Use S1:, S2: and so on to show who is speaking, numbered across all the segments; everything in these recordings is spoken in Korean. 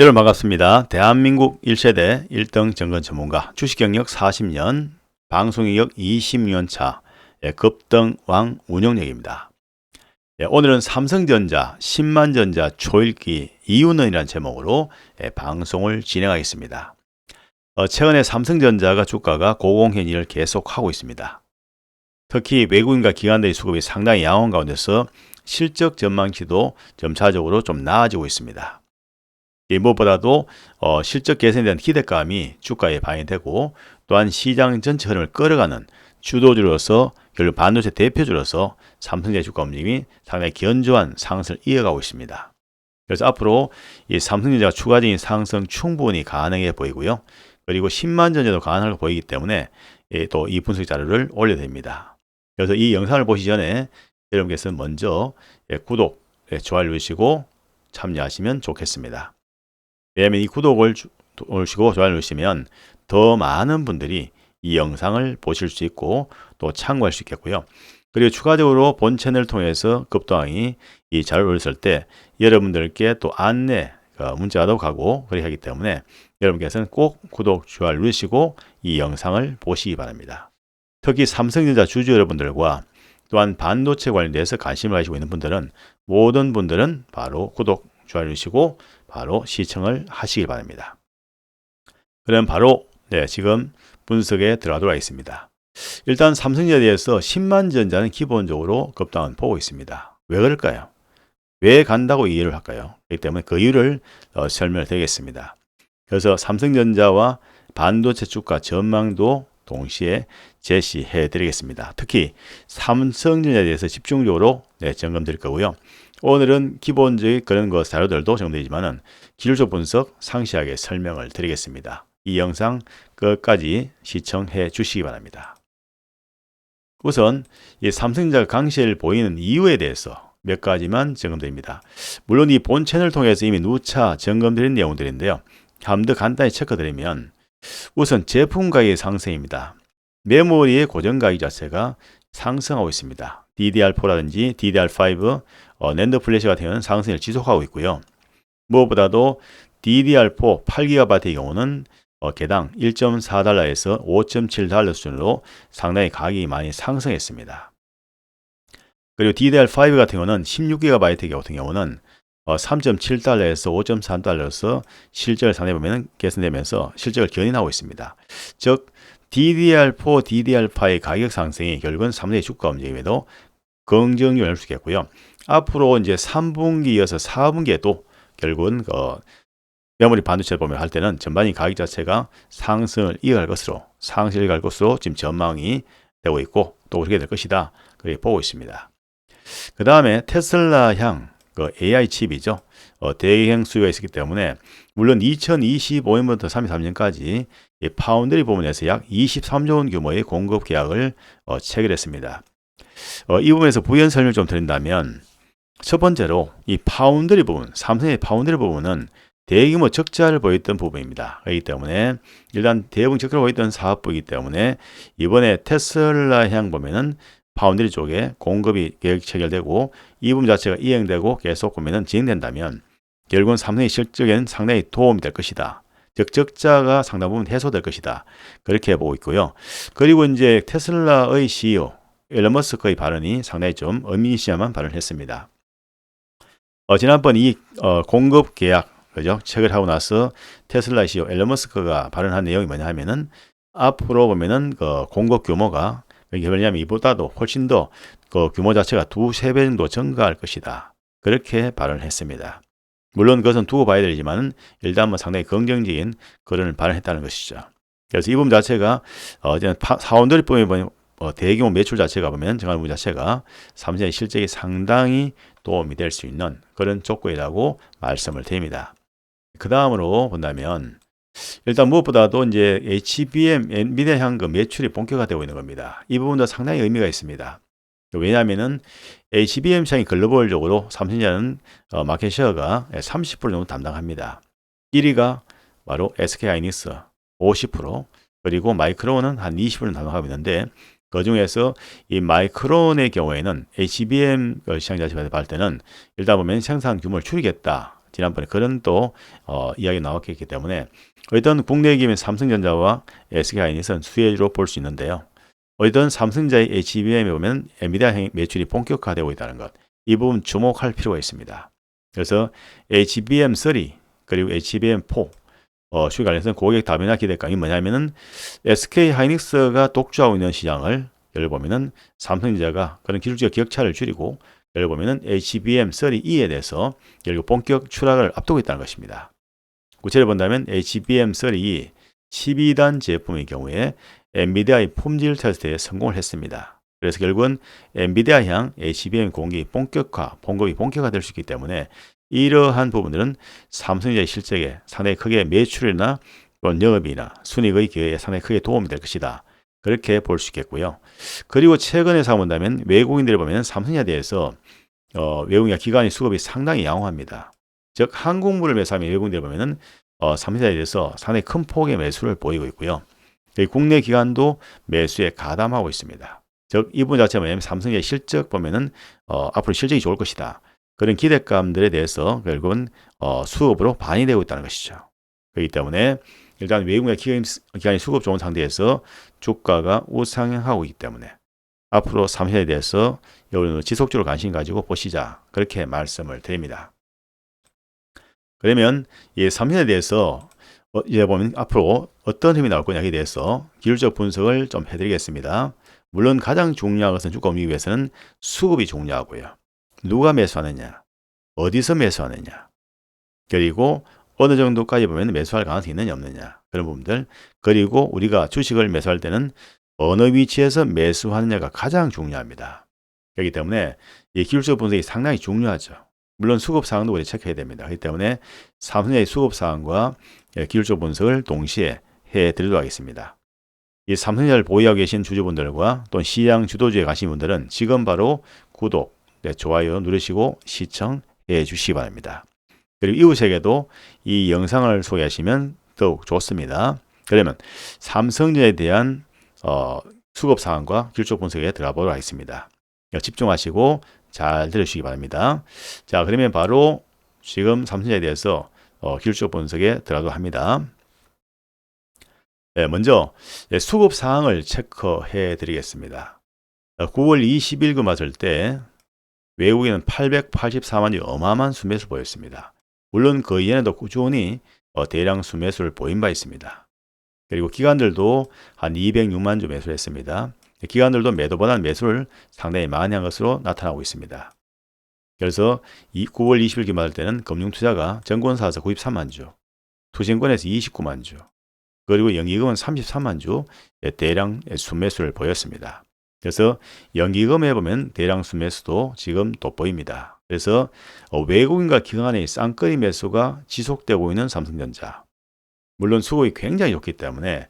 S1: 여러분 반갑습니다. 대한민국 1세대 1등 정건 전문가, 주식 경력 40년, 방송인력 20년 차, 급등왕 운영력입니다. 오늘은 삼성전자 10만전자 초읽기 이유는이라는 제목으로 방송을 진행하겠습니다. 최근에 삼성전자가 주가가 고공행진을 계속하고 있습니다. 특히 외국인과 기관들의 수급이 상당히 양호한 가운데서 실적 전망치도 점차적으로 좀 나아지고 있습니다. 무엇보다도 실적 개선에 대한 기대감이 주가에 반영되고, 또한 시장 전체 흐름을 끌어가는 주도주로서, 결국 반도체 대표주로서 삼성전자 주가 움직임이 상당히 견조한 상승을 이어가고 있습니다. 그래서 앞으로 이 삼성전자가 추가적인 상승 충분히 가능해 보이고요. 그리고 10만전자도 가능하게 보이기 때문에 또 이 분석 자료를 올려드립니다. 그래서 이 영상을 보시기 전에 여러분께서는 먼저 구독, 좋아요 누르시고 참여하시면 좋겠습니다. 왜냐하면 이 구독을 누르시고 좋아요 누르시면 더 많은 분들이 이 영상을 보실 수 있고 또 참고할 수 있겠고요. 그리고 추가적으로 본 채널을 통해서 급등왕이 이 자료를 올렸을 때 여러분들께 또 안내 문자도 가고 그렇게 하기 때문에 여러분께서는 꼭 구독, 좋아요 누르시고 이 영상을 보시기 바랍니다. 특히 삼성전자 주주 여러분들과 또한 반도체 관련돼서 관심을 가지고 있는 분들은, 모든 분들은 바로 구독, 좋아요 누르시고 바로 시청을 하시기 바랍니다. 그럼 바로 지금 분석에 들어가도록 하겠습니다. 일단 삼성전자에 대해서 10만전자는 기본적으로 급등은 보고 있습니다. 왜 그럴까요? 왜 간다고 이해를 할까요? 그렇기 때문에 그 이유를 설명을 드리겠습니다. 그래서 삼성전자와 반도체 주가 전망도 동시에 제시해 드리겠습니다. 특히 삼성전자에 대해서 집중적으로 점검 드릴 거고요. 오늘은 기본적인 그런 자료들도 정리되지만은 기술적 분석 상세하게 설명을 드리겠습니다. 이 영상 끝까지 시청해 주시기 바랍니다. 우선 이 삼성전자가 강세를 보이는 이유에 대해서 몇 가지만 점검드립니다. 물론 이 본 채널을 통해서 이미 누차 점검드린 내용들인데요. 한 번 더 간단히 체크드리면, 우선 제품 가격의 상승입니다. 메모리의 고정 가격 자체가 상승하고 있습니다. DDR4라든지 DDR5, 낸드 플래시 같은 경우는 상승을 지속하고 있고요. 무엇보다도 DDR4 8GB의 경우는 개당 1.4달러에서 5.7달러 수준으로 상당히 가격이 많이 상승했습니다. 그리고 DDR5 같은 경우는 16GB 같은 경우는 3.7달러에서 5.3달러로서 실적을 상당히 보면 개선되면서 실적을 견인하고 있습니다. 즉 DDR4, DDR5의 가격 상승이 결국은 삼성의 주가 움직임에도 긍정적으로 할 수 있겠고요. 앞으로 이제 3분기 이어서 4분기에도 결국은 메모리 반도체를 보면 할 때는 전반적인 가격 자체가 상승을 이어갈 것으로 지금 전망이 되고 있고, 또 그렇게 될 것이다, 그렇게 보고 있습니다. 그 다음에 테슬라향 AI 칩이죠. 대형 수요가 있었기 때문에, 물론 2025년부터 33년까지 파운드리 부문에서 약 23조 원 규모의 공급 계약을 체결했습니다. 이 부분에서 부연 설명을 좀 드린다면, 첫 번째로 이 파운드리 부분, 삼성의 파운드리 부분은 대규모 적자를 보였던 부분입니다. 그렇기 때문에 일단 대부분 적자를 보였던 사업부이기 때문에 이번에 테슬라향 보면은 파운드리 쪽에 공급이 계획 체결되고 이 부분 자체가 이행되고 계속 보면은 진행된다면 결국은 삼성의 실적에는 상당히 도움이 될 것이다. 즉 적자가 상당 부분 해소될 것이다, 그렇게 보고 있고요. 그리고 이제 테슬라의 CEO 일론 머스크의 발언이 상당히 좀 의미심장한 발언을 했습니다. 지난번 이 공급 계약 체결하고 나서 테슬라 CEO 일론 머스크가 발언한 내용이 뭐냐 하면은, 앞으로 보면은 공급 규모가, 왜냐하면 이보다도 훨씬 더 규모 자체가 2~3배 정도 증가할 것이다, 그렇게 발언을 했습니다. 물론 그것은 두고 봐야 되지만 일단 상당히 긍정적인 그런 발언을 했다는 것이죠. 그래서 이 부분 자체가 사원들이 보면 대규모 매출 자체가 보면 정한 부분 자체가 삼성의 실적이 상당히 도움이 될 수 있는 그런 조건이라고 말씀을 드립니다. 그 다음으로 본다면, 일단 무엇보다도 이제 HBM, 엔비디아 향 매출이 본격화되고 있는 겁니다. 이 부분도 상당히 의미가 있습니다. 왜냐하면은 HBM 시장이 글로벌적으로 삼성전자는 마켓시어가 30% 정도 담당합니다. 1위가 바로 SK하이닉스 50%, 그리고 마이크론은 한 20% 담당하고 있는데, 그 중에서 이 마이크론의 경우에는 HBM 시장 자체를 봤을 때는 일단 보면 생산 규모를 줄이겠다, 지난번에 그런 또 이야기 나왔기 때문에 어떤 국내 기업인 삼성전자와 SK하이닉스는 수혜주로 볼 수 있는데요. 어떤 삼성전자의 HBM에 보면 엔비디아 매출이 본격화되고 있다는 것, 이 부분 주목할 필요가 있습니다. 그래서 HBM3 그리고 HBM4 수요 관련해서는 고객 다변화 기대감이 뭐냐면은 SK하이닉스가 독주하고 있는 시장을 예를 보면은 삼성전자가 그런 기술적 격차를 줄이고 예를 보면은 HBM3E에 대해서 결국 본격 추락을 앞두고 있다는 것입니다. 구체를 본다면 HBM3E 12단 제품의 경우에 엔비디아의 품질 테스트에 성공을 했습니다. 그래서 결국은 엔비디아향 HBM 공급이 본격화될 수 있기 때문에 이러한 부분들은 삼성전자의 실적에 상당히 크게 매출이나 영업이나 순이익의 기회에 상당히 크게 도움이 될 것이다. 그렇게 볼 수 있겠고요. 그리고 최근에 본다면 외국인들을 보면 삼성전자에 대해서 외국인 기관의 수급이 상당히 양호합니다. 즉 한국물을 매수하면 외국인들을 보면은 삼성전자에 대해서 상당히 큰 폭의 매수를 보이고 있고요. 국내 기관도 매수에 가담하고 있습니다. 즉 이 부분 자체가 뭐냐면 삼성전자의 실적 보면은 앞으로 실적이 좋을 것이다. 그런 기대감들에 대해서 결국은 수급으로 반영되고 있다는 것이죠. 그렇기 때문에 일단 외국의 기관이 수급 좋은 상태에서 주가가 우상향하고 있기 때문에 앞으로 삼성전자에 대해서 지속적으로 관심 가지고 보시자. 그렇게 말씀을 드립니다. 그러면 이 삼성전자에 대해서 이제 보면 앞으로 어떤 힘이 나올 거냐에 대해서 기술적 분석을 좀 해드리겠습니다. 물론 가장 중요한 것은 주가 움직이기 위해서는 수급이 중요하고요. 누가 매수하느냐, 어디서 매수하느냐, 그리고 어느 정도까지 보면 매수할 가능성이 있느냐 없느냐 그런 부분들, 그리고 우리가 주식을 매수할 때는 어느 위치에서 매수하느냐가 가장 중요합니다. 그렇기 때문에 이 기술적 분석이 상당히 중요하죠. 물론 수급 사항도 우리 체크해야 됩니다. 그렇기 때문에 삼성전자의 수급 사항과 기술적 분석을 동시에 해드리도록 하겠습니다. 이 삼성전자를 보유하고 계신 주주분들과 또 시장 주도주에 가신 분들은 지금 바로 구독, 좋아요 누르시고 시청해 주시기 바랍니다. 그리고 이웃에게도 이 영상을 소개하시면 더욱 좋습니다. 그러면 삼성전자에 대한 수급 사항과 기술적 분석에 들어가 보도록 하겠습니다. 집중하시고 잘 들으시기 바랍니다. 자, 그러면 바로 지금 삼성전자에 대해서 기술적 분석에 들어가도록 합니다. 네, 먼저 수급 사항을 체크해 드리겠습니다. 9월 20일 그 맞을 때 외국인은 884만 주 어마어마한 수매수를 보였습니다. 물론 그 이전에도 꾸준히 대량 수매수를 보인 바 있습니다. 그리고 기관들도 한 206만 주 매수를 했습니다. 기관들도 매도보다는 매수를 상당히 많이 한 것으로 나타나고 있습니다. 그래서 9월 20일 기말할 때는 금융투자가 정권사에서 93만 주, 투신권에서 29만 주, 그리고 연기금은 33만 주 대량 순매수를 보였습니다. 그래서 연기금에 보면 대량 순매수도 지금 돋보입니다. 그래서 외국인과 기관의 쌍끌이 매수가 지속되고 있는 삼성전자. 물론 수급이 굉장히 좋기 때문에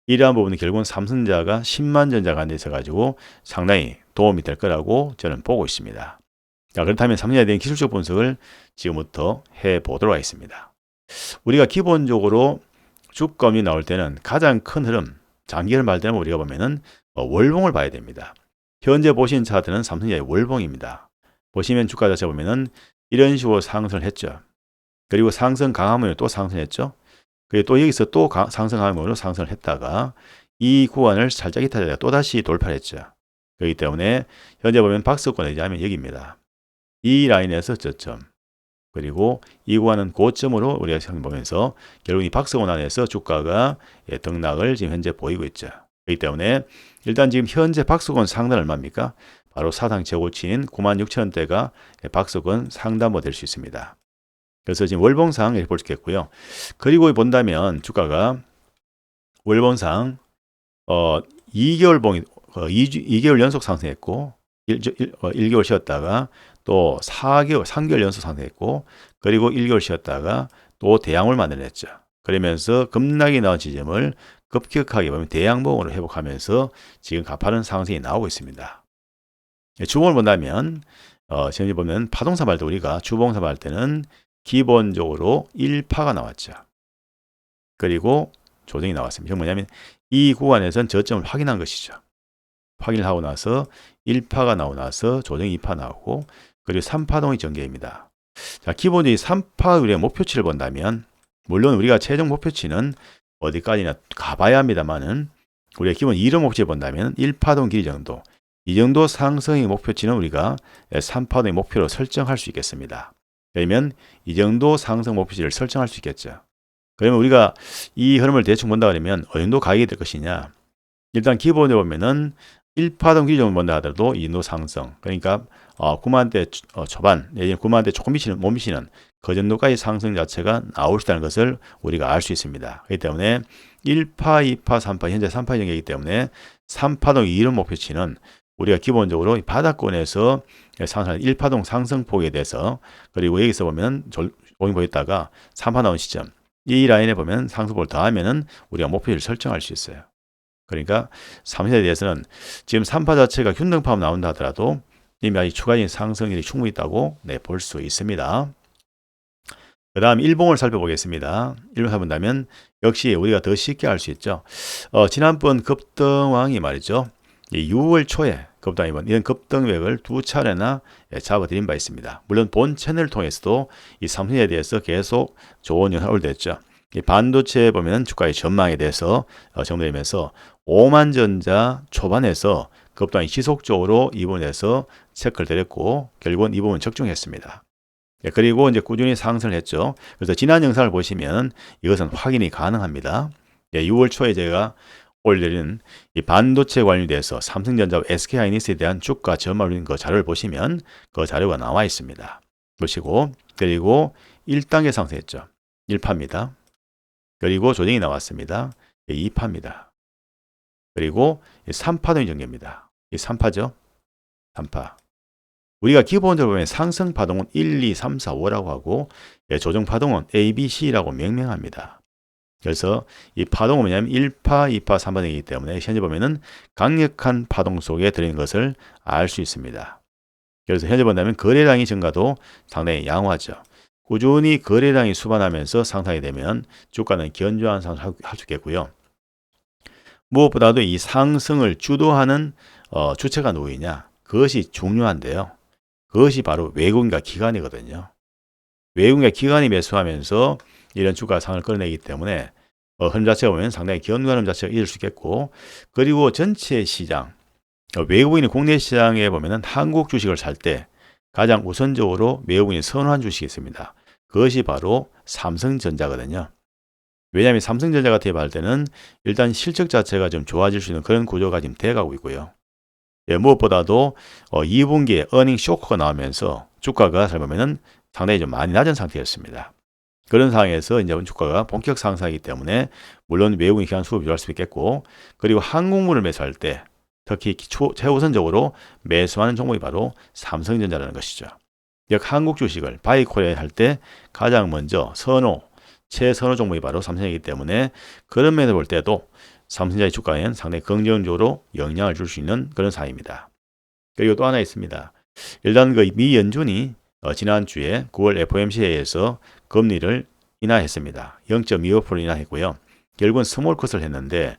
S1: 이러한 부분은 결국은 삼성전자가 10만 전자가 안 있어 가지고 상당히 도움이 될 거라고 저는 보고 있습니다. 자, 그렇다면 삼성전자에 대한 기술적 분석을 지금부터 해보도록 하겠습니다. 우리가 기본적으로 주가음이 나올 때는 가장 큰 흐름, 장기를 말 때는 우리가 보면은 월봉을 봐야 됩니다. 현재 보신 차트는 삼성전자의 월봉입니다. 보시면 주가 자체 보면은 이런 식으로 상승을 했죠. 그리고 상승 강화문으로 또 상승했죠. 그리고 또 여기서 또 상승 강화문으로 상승을 했다가 이 구간을 살짝 이탈하다가 또 다시 돌파를 했죠. 그렇기 때문에 현재 보면 박스권 의지하면 여기입니다. 이 라인에서 저점, 그리고 이 구간은 고점으로 우리가 보면서 결국 이 박스권 안에서 주가가 등락을 지금 현재 보이고 있죠. 그렇기 때문에 일단 지금 현재 박스권 상단 얼마입니까? 바로 사상 최고치인 96,000원대가 박스권 상단부 될 수 있습니다. 그래서 지금 월봉상 이렇게 볼 수 있겠고요. 그리고 본다면 주가가 월봉상 2개월 연속 상승했고 1개월 쉬었다가 또 3개월 연속 상승했고 그리고 1개월 쉬었다가 또 대양을 만들어냈죠. 그러면서 급락이 나온 지점을 급격하게 보면 대양봉으로 회복하면서 지금 가파른 상승이 나오고 있습니다. 주봉을 본다면 현재 보면 파동사 할 때 우리가 주봉사 할 때는 기본적으로 1파가 나왔죠. 그리고 조정이 나왔습니다. 뭐냐면 이 구간에서는 저점을 확인한 것이죠. 확인을 하고 나서 1파가 나오고 나서 조정 2파 나오고 그리고 3파동이 전개입니다. 자, 기본적인 3파 우리의 목표치를 본다면, 물론 우리가 최종 목표치는 어디까지나 가봐야 합니다만은, 우리가 기본 이론 목표치 본다면 1파동 길이 정도, 이 정도 상승의 목표치는 우리가 3파동의 목표로 설정할 수 있겠습니다. 그러면 이 정도 상승 목표치를 설정할 수 있겠죠. 그러면 우리가 이 흐름을 대충 본다 그러면 어느 정도 가격이 될 것이냐. 일단 기본적으로 보면은 1파동 길이 정도 본다 하더라도 이 정도 상승. 그러니까 9만대 초반, 내지는 9만대 조금 못 미치는 그 정도까지 상승 자체가 나올 수 있다는 것을 우리가 알 수 있습니다. 그렇기 때문에 1파, 2파, 3파, 현재 3파 정도이기 때문에 3파동 이런 목표치는 우리가 기본적으로 바닥권에서 상승 1파동 상승폭에 대해서, 그리고 여기서 보면 조금 보였다가 3파 나온 시점, 이 라인에 보면 상승폭을 더하면은 우리가 목표를 설정할 수 있어요. 그러니까 3신에 대해서는 지금 3파 자체가 균등파업 나온다 하더라도 이미 아직 추가적인 상승률이 충분히 있다고 볼 수 있습니다. 그 다음 일봉을 살펴보겠습니다. 일봉을 살펴본다면 역시 우리가 더 쉽게 알 수 있죠. 지난번 급등왕이 말이죠. 6월 초에 급등왕이번 이런 급등맥을 두 차례나 잡아드린 바 있습니다. 물론 본 채널을 통해서도 이 삼성에 대해서 계속 좋은 영향을 올렸죠. 이 반도체에 보면 주가의 전망에 대해서 정리되면서 5만전자 초반에서 급등이 지속적으로 이 부분에서 체크를 드렸고 결국은 이 부분 적중했습니다. 그리고 이제 꾸준히 상승을 했죠. 그래서 지난 영상을 보시면 이것은 확인이 가능합니다. 6월 초에 제가 올려드린 이 반도체 관련돼서 삼성전자와 SK하이닉스에 대한 주가 전망을 올린 그 자료를 보시면 그 자료가 나와 있습니다. 보시고 그리고 1단계 상승했죠. 1파입니다. 그리고 조정이 나왔습니다. 2파입니다. 그리고 3파동이 전개입니다. 이 3파죠. 3파. 우리가 기본적으로 보면 상승 파동은 1, 2, 3, 4, 5라고 하고 조정 파동은 A, B, C라고 명명합니다. 그래서 이 파동은 뭐냐면 1파, 2파, 3파동이기 때문에 현재 보면은 강력한 파동 속에 들어있는 것을 알 수 있습니다. 그래서 현재 본다면 거래량이 증가도 상당히 양호하죠. 꾸준히 거래량이 수반하면서 상승이 되면 주가는 견조한 상승을 할 수 있겠고요. 무엇보다도 이 상승을 주도하는 주체가 누구이냐, 그것이 중요한데요. 그것이 바로 외국인과 기관이거든요. 외국인과 기관이 매수하면서 이런 주가 상을 끌어내기 때문에 흐름 자체가 보면 상당히 견고한 흐름 자체가 있을 수 있겠고, 그리고 전체 시장, 외국인이 국내 시장에 보면은 한국 주식을 살 때 가장 우선적으로 외국인이 선호한 주식이 있습니다. 그것이 바로 삼성전자거든요. 왜냐하면 삼성전자 같은 할 때는 일단 실적 자체가 좀 좋아질 수 있는 그런 구조가 지금 돼가고 있고요. 무엇보다도 2분기에 어닝 쇼크가 나오면서 주가가 잘 보면은 상당히 좀 많이 낮은 상태였습니다. 그런 상황에서 이제 주가가 본격 상승하기 때문에 물론 외국인 기관 수급이 필요할 수 있겠고, 그리고 항공물을 매수할 때 특히 최우선적으로 매수하는 종목이 바로 삼성전자라는 것이죠. 즉 한국 주식을 바이코리아 할 때 가장 먼저 최선호 종목이 바로 삼성이기 때문에 그런 면에서 볼 때도 삼성전자의 주가에는 상당히 긍정적으로 영향을 줄 수 있는 그런 사항입니다. 그리고 또 하나 있습니다. 일단 그 미 연준이 지난주에 9월 FOMC에서 금리를 인하했습니다. 0.25% 인하했고요. 결국은 스몰 컷을 했는데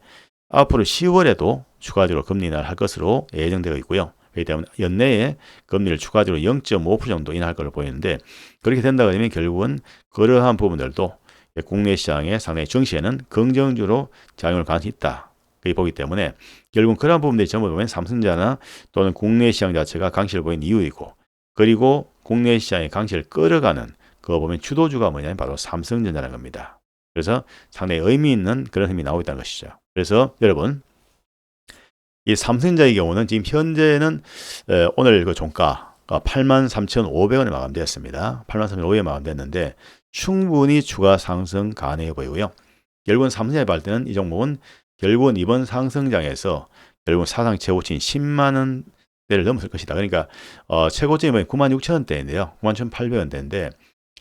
S1: 앞으로 10월에도 추가적으로 금리 인하를 할 것으로 예정되어 있고요. 그렇기 때문에 연내에 금리를 추가적으로 0.5% 정도 인하할 것으로 보이는데, 그렇게 된다고 하면 결국은 그러한 부분들도 국내 시장의 상당히 증시에는 긍정적으로 작용할 가능성이 있다. 그렇게 보기 때문에 결국은 그러한 부분들이 전부 보면 삼성전자나 또는 국내 시장 자체가 강세를 보이는 이유이고, 그리고 국내 시장의 강세를 끌어가는 그거 보면 주도주가 뭐냐면 바로 삼성전자라는 겁니다. 그래서 상당히 의미 있는 그런 힘이 나오고 있다는 것이죠. 그래서 여러분, 이 삼성전자의 경우는 지금 현재는 오늘 그 종가 83,500원에 마감되었습니다. 83,500원에 마감됐는데 충분히 추가 상승 가능해 보이고요. 결국은 삼성전자 볼 때는 이 종목은 결국은 이번 상승장에서 결국은 사상 최고치인 10만 원대를 넘었을 것이다. 그러니까 최고점이 96,000원대인데요. 91,800원대인데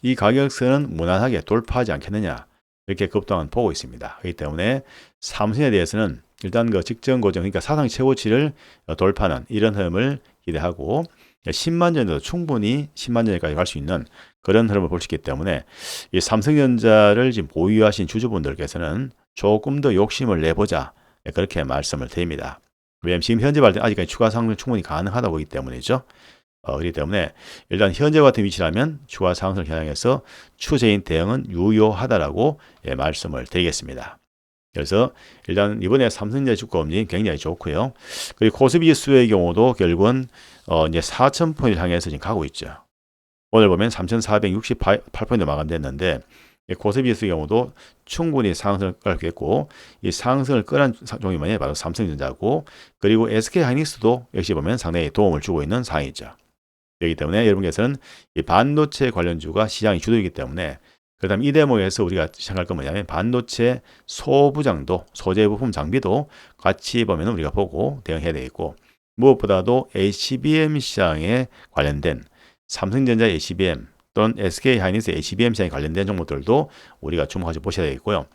S1: 이 가격선은 무난하게 돌파하지 않겠느냐, 이렇게 급등은 보고 있습니다. 그렇기 때문에 삼성에 대해서는 일단 그 직전 고점, 그러니까 사상 최고치를 돌파하는 이런 흐름을 기대하고 10만 전에도 충분히 10만 전까지 갈 수 있는 그런 흐름을 볼 수 있기 때문에 이 삼성전자를 지금 보유하신 주주분들께서는 조금 더 욕심을 내보자, 그렇게 말씀을 드립니다. 왜냐하면 지금 현재 발 때 아직까지 추가 상승 충분히 가능하다 보기 때문이죠. 그렇기 때문에 일단 현재 같은 위치라면 추가 상승을 겨냥해서 추세인 대응은 유효하다라고 말씀을 드리겠습니다. 그래서 일단 이번에 삼성전자 주가금리 굉장히 좋고요. 그리고 코스피 지수의 경우도 결국은 이제 4,000포인트 향해서 지금 가고 있죠. 오늘 보면 3,468포인트 마감됐는데 코스피 지수의 경우도 충분히 상승을 끌었고 이 상승을 끌은 종이 뭐냐 바로 삼성전자고 그리고 SK하이닉스도 역시 보면 상당히 도움을 주고 있는 상황이죠. 그렇기 때문에 여러분께서는 이 반도체 관련주가 시장이 주도이기 때문에 그다음 이 대목에서 우리가 생각할 건 뭐냐면 반도체 소부장도 소재 부품 장비도 같이 보면 우리가 보고 대응해야 되겠고 무엇보다도 HBM 시장에 관련된 삼성전자 HBM 또는 SK하이닉스 HBM 시장에 관련된 종목들도 우리가 주목해서 보셔야 되겠고요.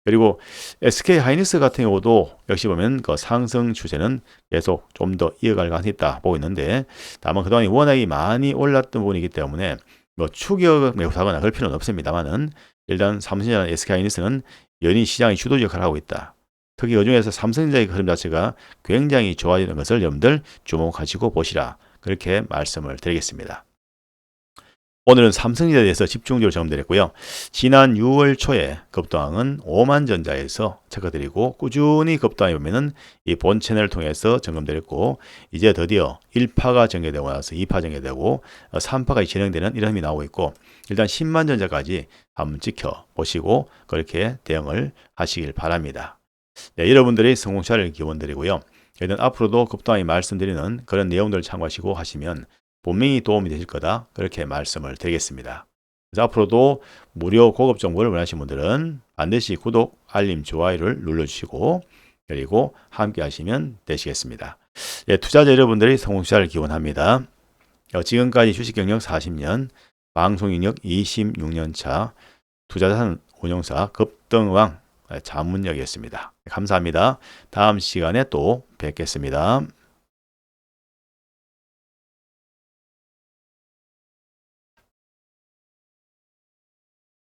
S1: 그리고 SK하이닉스 같은 경우도 역시 보면 그 상승 추세는 계속 좀 더 이어갈 가능성이 있다 보고 있는데 다만 그동안 워낙에 많이 올랐던 부분이기 때문에 뭐 추격 매수하거나 그럴 필요는 없습니다만은 일단 삼성전자 SK하이닉스는 연이 시장의 주도 역할을 하고 있다. 특히 그중에서 삼성전자의 흐름 자체가 굉장히 좋아지는 것을 여러분들 주목하시고 보시라. 그렇게 말씀을 드리겠습니다. 오늘은 삼성전자에 대해서 집중적으로 점검드렸고요. 지난 6월 초에 급등은 오만전자에서 체크드리고 꾸준히 급등해 보면은 이 본 채널을 통해서 점검드렸고 이제 드디어 1파가 전개되고 나서 2파 전개되고 3파가 진행되는 이런 힘이 나오고 있고 일단 10만전자까지 한번 지켜보시고 그렇게 대응을 하시길 바랍니다. 네, 여러분들의 성공차를 기원드리고요. 저희는 앞으로도 급등하게 말씀드리는 그런 내용들을 참고하시고 하시면 분명히 도움이 되실 거다. 그렇게 말씀을 드리겠습니다. 그래서 앞으로도 무료 고급 정보를 원하시는 분들은 반드시 구독, 알림, 좋아요를 눌러주시고 그리고 함께 하시면 되시겠습니다. 예, 투자자 여러분들의 성공시를 기원합니다. 지금까지 주식 경력 40년, 방송 인력 26년 차 투자자산 운용사 급등왕 자문역이었습니다. 감사합니다. 다음 시간에 또 뵙겠습니다.